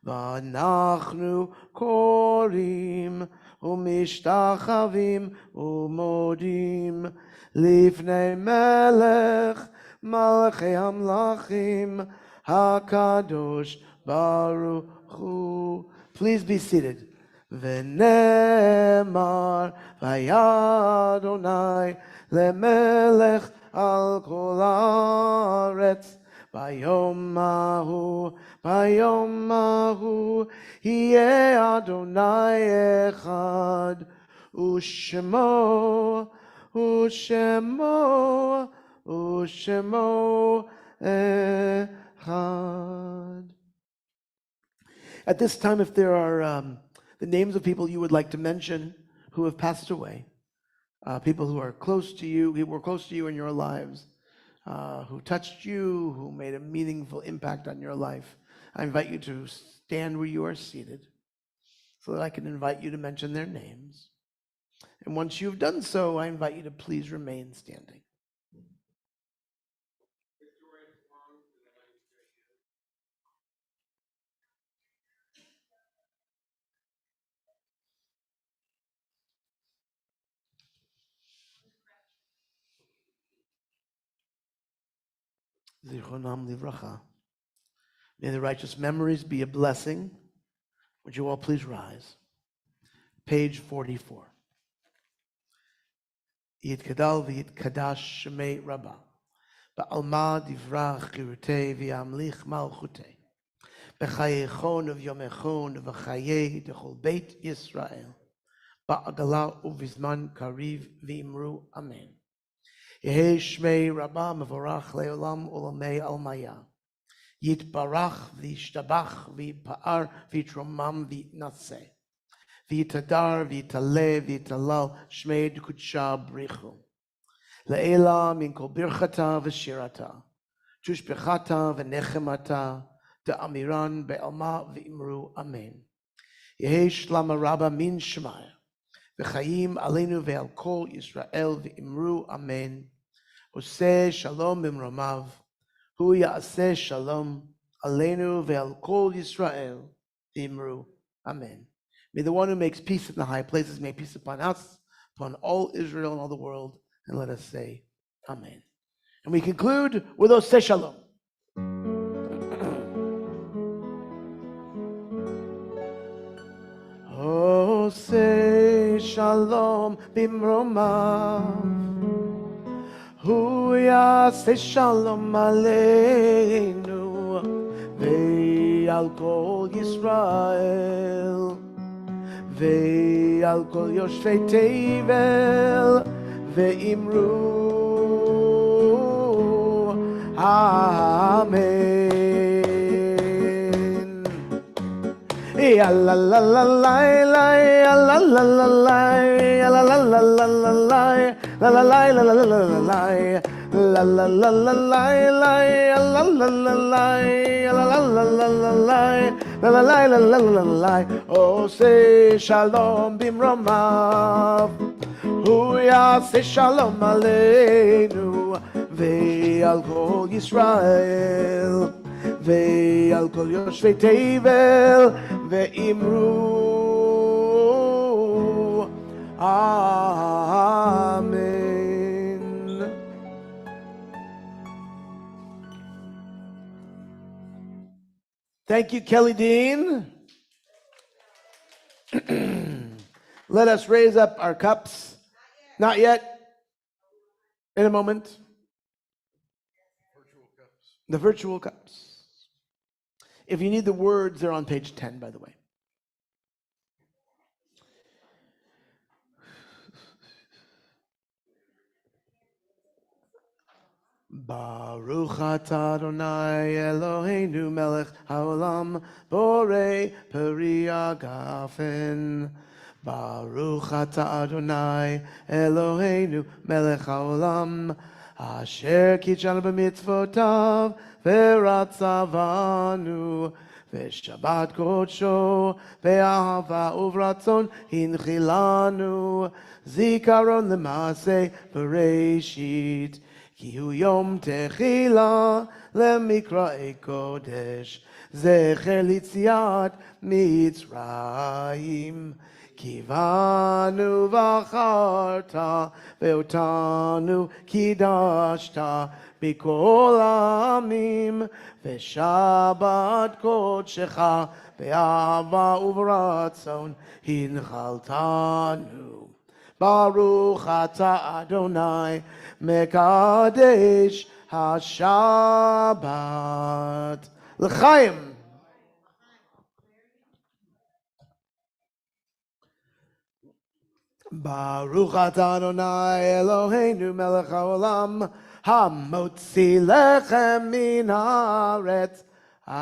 ואנחנו קוראים ומשתחווים ומודים לפני מלך מלכי המלכים הקדוש ברוך הוא. Please be seated. ונאמר והיה אדוני למלך על כל הארץ, ביום ההוא יהיה אדוני אחד, ושמו אחד. At this time, if there are the names of people you would like to mention who have passed away, people who are close to you, who were close to you in your lives, who touched you, who made a meaningful impact on your life, I invite you to stand where you are seated so that I can invite you to mention their names. And once you've done so, I invite you to please remain standing. Zichronam livracha. May the righteous memories be a blessing. Would you all please rise? Page 44. Yitkadal v'yitkadash shemei Rabbah. Ba'alma divrach chirutei v'yamlich malchutei. B'chayechon v'yomechon v'chayei dechol beit Yisrael. Ba'agala uvizman kariv v'imru amen. Yehei shmei Rabbah mevorach le'olam ulamei almaya. Yitbarach v'yishtabach v'yipa'ar v'yitromam v'yitnaseh. V'yitadar v'yitaleh v'yitalal shmei d'kudsha brichu. Le'ela min kol birchata v'shirata. Tushbechata v'nechemata. Da'amiran be'alma v'imru amen. Yehei shlama Rabbah min shmaya. V'chayim aleinu ve'al kol Yisrael v'imru amen. Oseh shalom b'mromav. Hu ya'aseh shalom aleinu ve'al kol Yisrael v'imru amen. May the one who makes peace in the high places make peace upon us, upon all Israel and all the world, and let us say amen. And we conclude with Oseh shalom. Oseh shalom b'mromav. Hu ya'aseh shalom aleinu ve'al kol Yisrael ve'al kol yoshvei tevel ve'imru amen. Ya la la la la la, ya la la la la, ya la la la la la la, la la la la la la la la, la la la la la la, ya la la la la, ya la la la la la la, la la la la la la la. Oseh shalom b'mromav. Hu ya'aseh shalom aleinu ve'al kol Yisrael ve'al kol yoshvei tevel ve'imru amen. Thank you, Kelly Dean. Let us raise up our cups. Not yet. In a moment. The virtual cups. If you need the words, they're on page 10, by the way. Baruch atah Adonai Eloheinu melech haolam borei peri agafen. Baruch atah Adonai Eloheinu melech haolam asher kitshanu b'mitzvotav v'ratzavanu ושבת קודשו, באהבה וברצון הנחילנו, זיכרון למעשה בראשית, כי הוא יום תחילה למקראי קודש, זכר ליציאת מצרים. כי בנו בחרת ואותנו קידשת בכל העמים, ושבת קודשך באהבה וברצון הנחלתנו. ברוך אתה אדוני מקדש השבת. לחיים. ברוך אתה אדוני אלוהינו מלך העולם, המוציא לחם מן הארץ. אמן.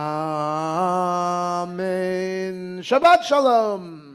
שבת שלום.